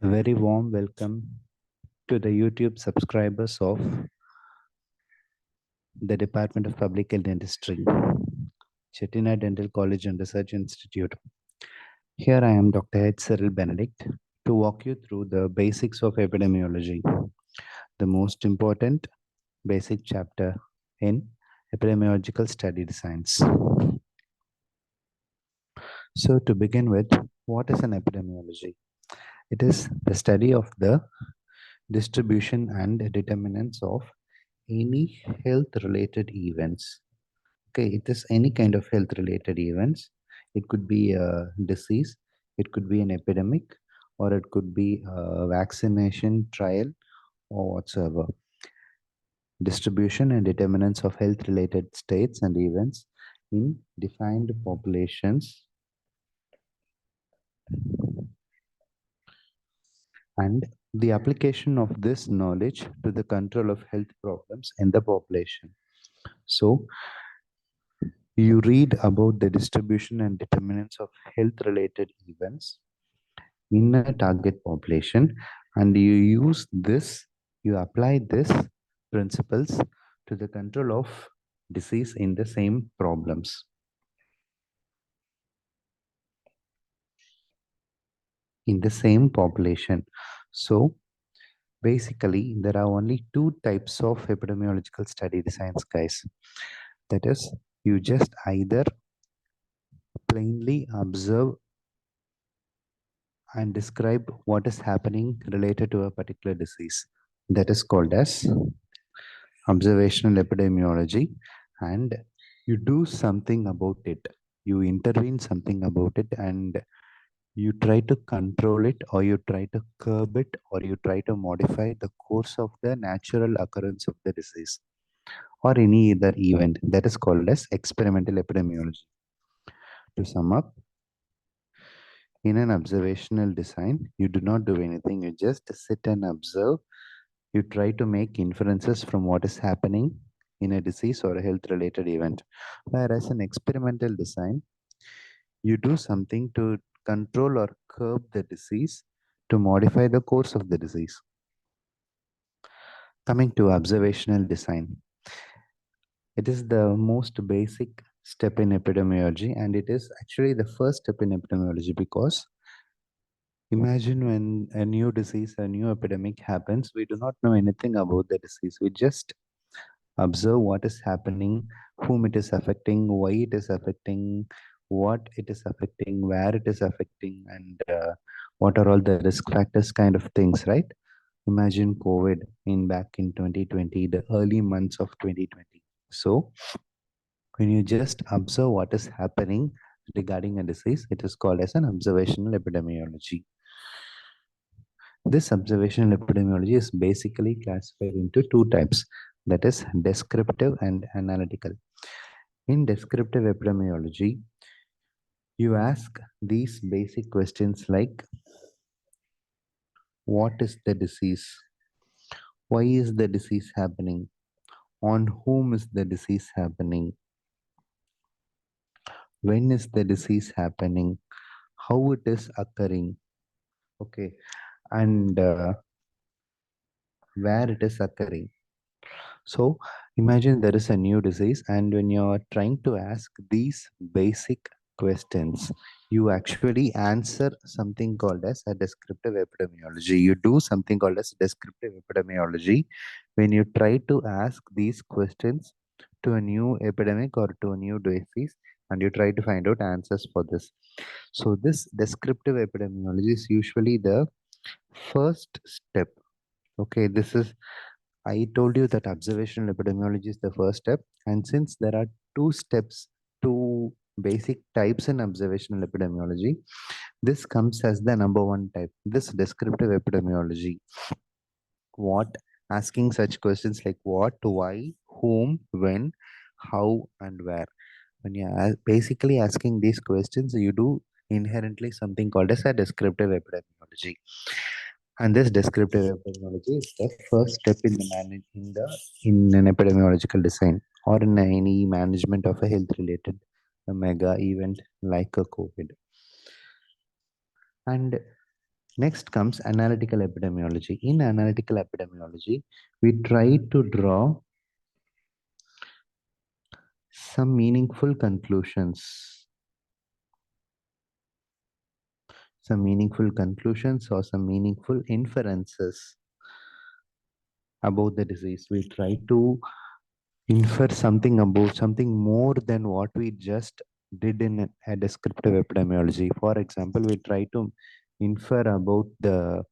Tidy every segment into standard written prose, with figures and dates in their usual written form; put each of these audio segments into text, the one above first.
A very warm welcome to the YouTube subscribers of the Department of Public Health Dentistry, Chettinad Dental College and Research Institute. Here I am Dr. H. Cyril Benedict to walk you through the basics of epidemiology, the most important basic chapter in epidemiological study designs. So to begin with, what is an epidemiology? It is the study of the distribution and determinants of any health related events. Okay, it is any kind of health related events. It could be a disease, it could be an epidemic, or it could be a vaccination trial or whatsoever. Distribution and determinants of health related states and events in defined populations and the application of this knowledge to the control of health problems in the population. So, you read about the distribution and determinants of health related events in a target population, and you apply this principles to the control of disease in the same problems. In the same population. So basically, there are only two types of epidemiological study designs, guys. That is, you just either plainly observe and describe what is happening related to a particular disease. That is called as observational epidemiology, and you do something about it. You intervene something about it, and you try to control it, or you try to curb it, or you try to modify the course of the natural occurrence of the disease or any other event. That is called as experimental epidemiology. To sum up, in an observational design, you do not do anything. You just sit and observe. You try to make inferences from what is happening in a disease or a health related event. Whereas in experimental design, you do something to control or curb the disease, to modify the course of the disease. Coming to observational design, it is the most basic step in epidemiology, and it is actually the first step in epidemiology because imagine when a new disease, a new epidemic happens, we do not know anything about the disease. We just observe what is happening, whom it is affecting, why it is affecting, what it is affecting, where it is affecting, and what are all the risk factors kind of things, right? Imagine COVID back in 2020, the early months of 2020. So when you just observe what is happening regarding a disease, it is called as an observational epidemiology. This observational epidemiology is basically classified into two types, that is descriptive and analytical. In descriptive epidemiology, you ask these basic questions like, what is the disease? Why is the disease happening? On whom is the disease happening? When is the disease happening? How it is occurring? Okay, and where it is occurring. So imagine there is a new disease, and when you're trying to ask these basic questions, you actually answer something called as a descriptive epidemiology. You do something called as descriptive epidemiology when you try to ask these questions to a new epidemic or to a new disease, and you try to find out answers for this. So this descriptive epidemiology is usually the first step. Okay, I told you that observational epidemiology is the first step, and since there are two steps, two basic types in observational epidemiology, this comes as the number one type, this descriptive epidemiology. What? Asking such questions like what, why, whom, when, how, and where. When you are basically asking these questions, you do inherently something called as a descriptive epidemiology. And this descriptive epidemiology is the first step in in an epidemiological design or in any management of a health related mega event like a COVID. And Next comes analytical epidemiology. In analytical epidemiology, we try to draw some meaningful conclusions, or some meaningful inferences about the disease. We try to infer something about something more than what we just did in a descriptive epidemiology. For example, we try to infer about the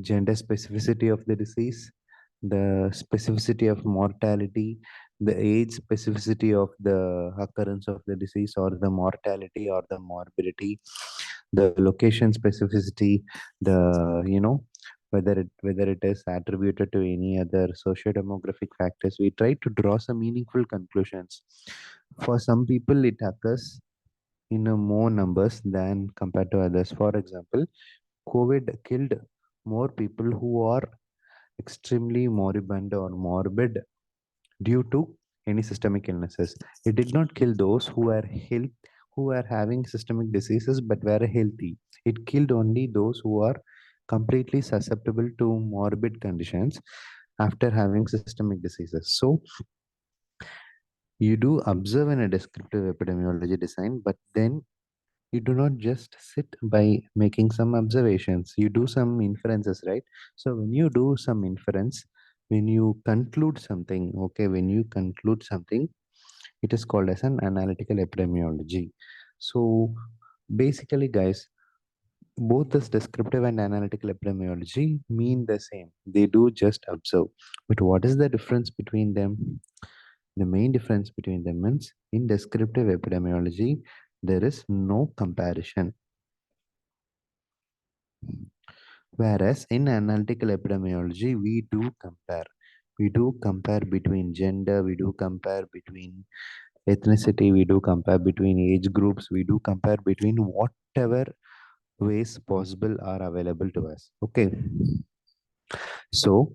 gender specificity of the disease, the specificity of mortality, the age specificity of the occurrence of the disease or the mortality or the morbidity, the location specificity, the whether it is attributed to any other socio-demographic factors. We try to draw some meaningful conclusions. For some people, it occurs in a more numbers than compared to others. For example, COVID killed more people who are extremely moribund or morbid due to any systemic illnesses. It did not kill those who were having systemic diseases but were healthy. It killed only those who are completely susceptible to morbid conditions after having systemic diseases. So you do observe in a descriptive epidemiology design, but then you do not just sit by making some observations. You do some inferences, right? So when you do some inference, when you conclude something, okay, when you conclude something, it is called as an analytical epidemiology. So basically, guys, both this descriptive and analytical epidemiology mean the same. They do just observe. But what is the difference between them? The main difference between them is in descriptive epidemiology, there is no comparison. Whereas in analytical epidemiology, we do compare. We do compare between gender, we do compare between ethnicity, we do compare between age groups, we do compare between whatever ways possible are available to us. Okay. So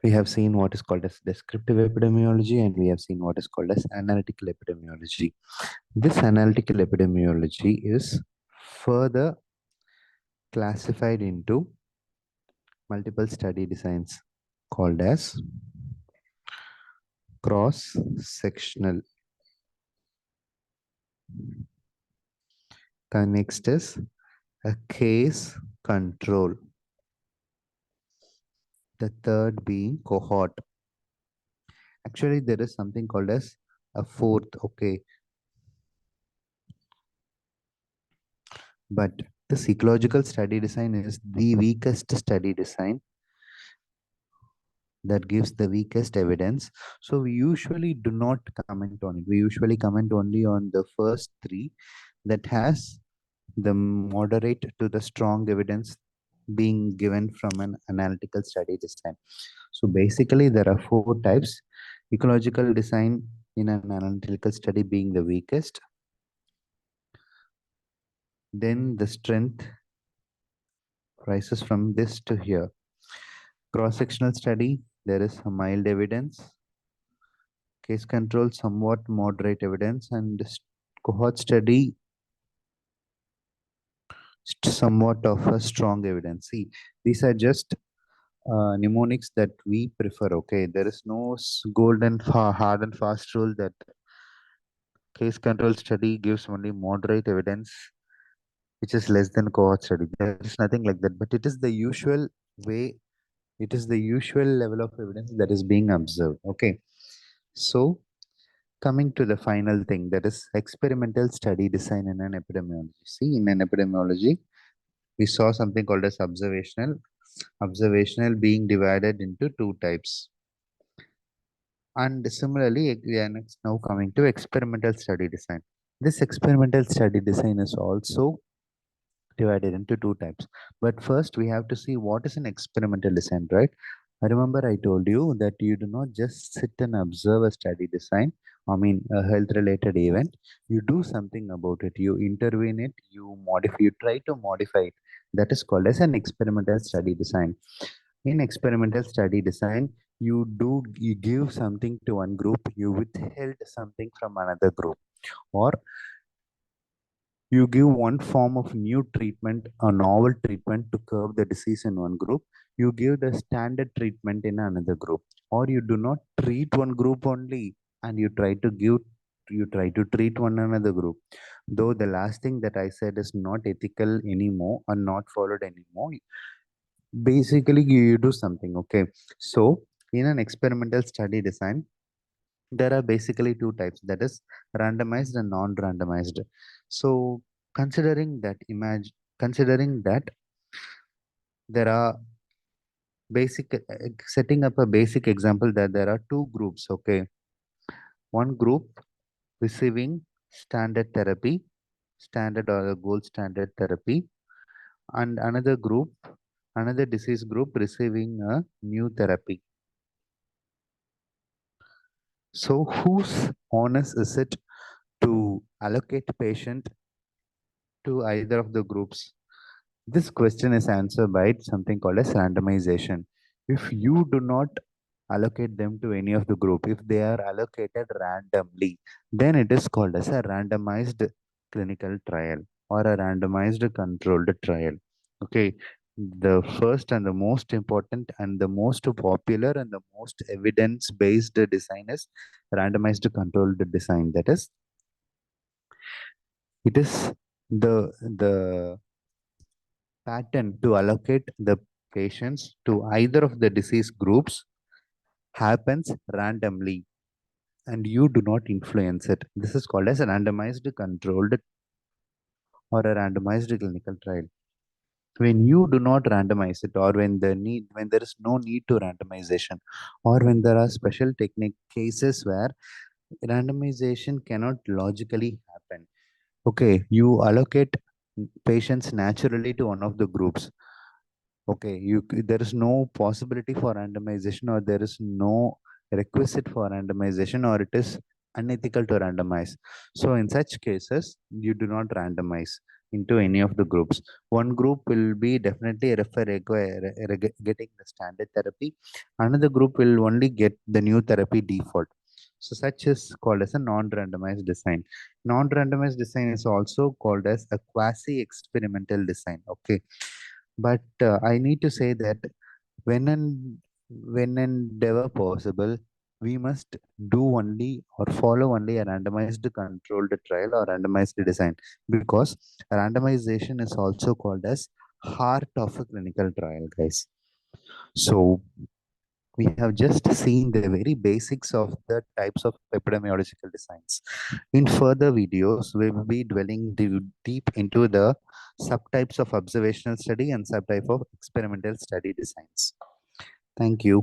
we have seen what is called as descriptive epidemiology and we have seen what is called as analytical epidemiology. This analytical epidemiology is further classified into multiple study designs called as cross-sectional. The next is a case control. The third being cohort. Actually, there is something called as a fourth, okay. But the psychological study design is the weakest study design that gives the weakest evidence. So we usually do not comment on it. We usually comment only on the first three that has the moderate to the strong evidence being given from an analytical study design. So basically, there are four types. Ecological design in an analytical study being the weakest. Then the strength rises from this to here. Cross-sectional study, there is a mild evidence. Case control, somewhat moderate evidence. And cohort study, somewhat of a strong evidence. See, these are just mnemonics that we prefer. Okay, there is no golden hard and fast rule that case control study gives only moderate evidence which is less than cohort study. There is nothing like that, but it is the usual way, it is the usual level of evidence that is being observed. Okay, so coming to the final thing, that is experimental study design in an epidemiology. See, in an epidemiology, we saw something called as observational being divided into two types. And similarly, we are next now coming to experimental study design. This experimental study design is also divided into two types. But first, we have to see what is an experimental design, right? I remember I told you that you do not just sit and observe a study design, I mean, a health related event. You do something about it, you intervene it, you modify, you try to modify it. That is called as an experimental study design. In experimental study design, you give something to one group, you withheld something from another group, or You give one form of new treatment, a novel treatment to curb the disease in one group. You give the standard treatment in another group, or you do not treat one group only and you try to treat one another group. Though the last thing that I said is not ethical anymore or not followed anymore, basically you do something. Okay, so in an experimental study design, there are basically two types, that is randomized and non-randomized. So considering that there are setting up a basic example, that there are two groups. Okay, one group receiving standard therapy, standard or a gold standard therapy, and another disease group receiving a new therapy. So whose honest is it to allocate patient to either of the groups? This question is answered by something called as randomization. If you do not allocate them to any of the group, if they are allocated randomly, then it is called as a randomized clinical trial or a randomized controlled trial. Okay, the first and the most important and the most popular and the most evidence-based design is randomized controlled design. That is, it is the pattern to allocate the patients to either of the disease groups happens randomly and you do not influence it. This is called as a randomized controlled or a randomized clinical trial. When you do not randomize it, or when there is no need to randomization, or when there are special technique cases where randomization cannot logically happen. Okay, you allocate patients naturally to one of the groups. Okay, there is no possibility for randomization, or there is no requisite for randomization, or it is unethical to randomize. So in such cases, you do not randomize into any of the groups. One group will be definitely getting the standard therapy. Another group will only get the new therapy default. So such is called as a non-randomized design. Non-randomized design is also called as a quasi-experimental design. Okay, but I need to say that when and when ever possible, we must do only or follow only a randomized controlled trial or randomized design, because randomization is also called as heart of a clinical trial, guys. So we have just seen the very basics of the types of epidemiological designs. In further videos, we will be dwelling deep into the subtypes of observational study and subtype of experimental study designs. Thank you.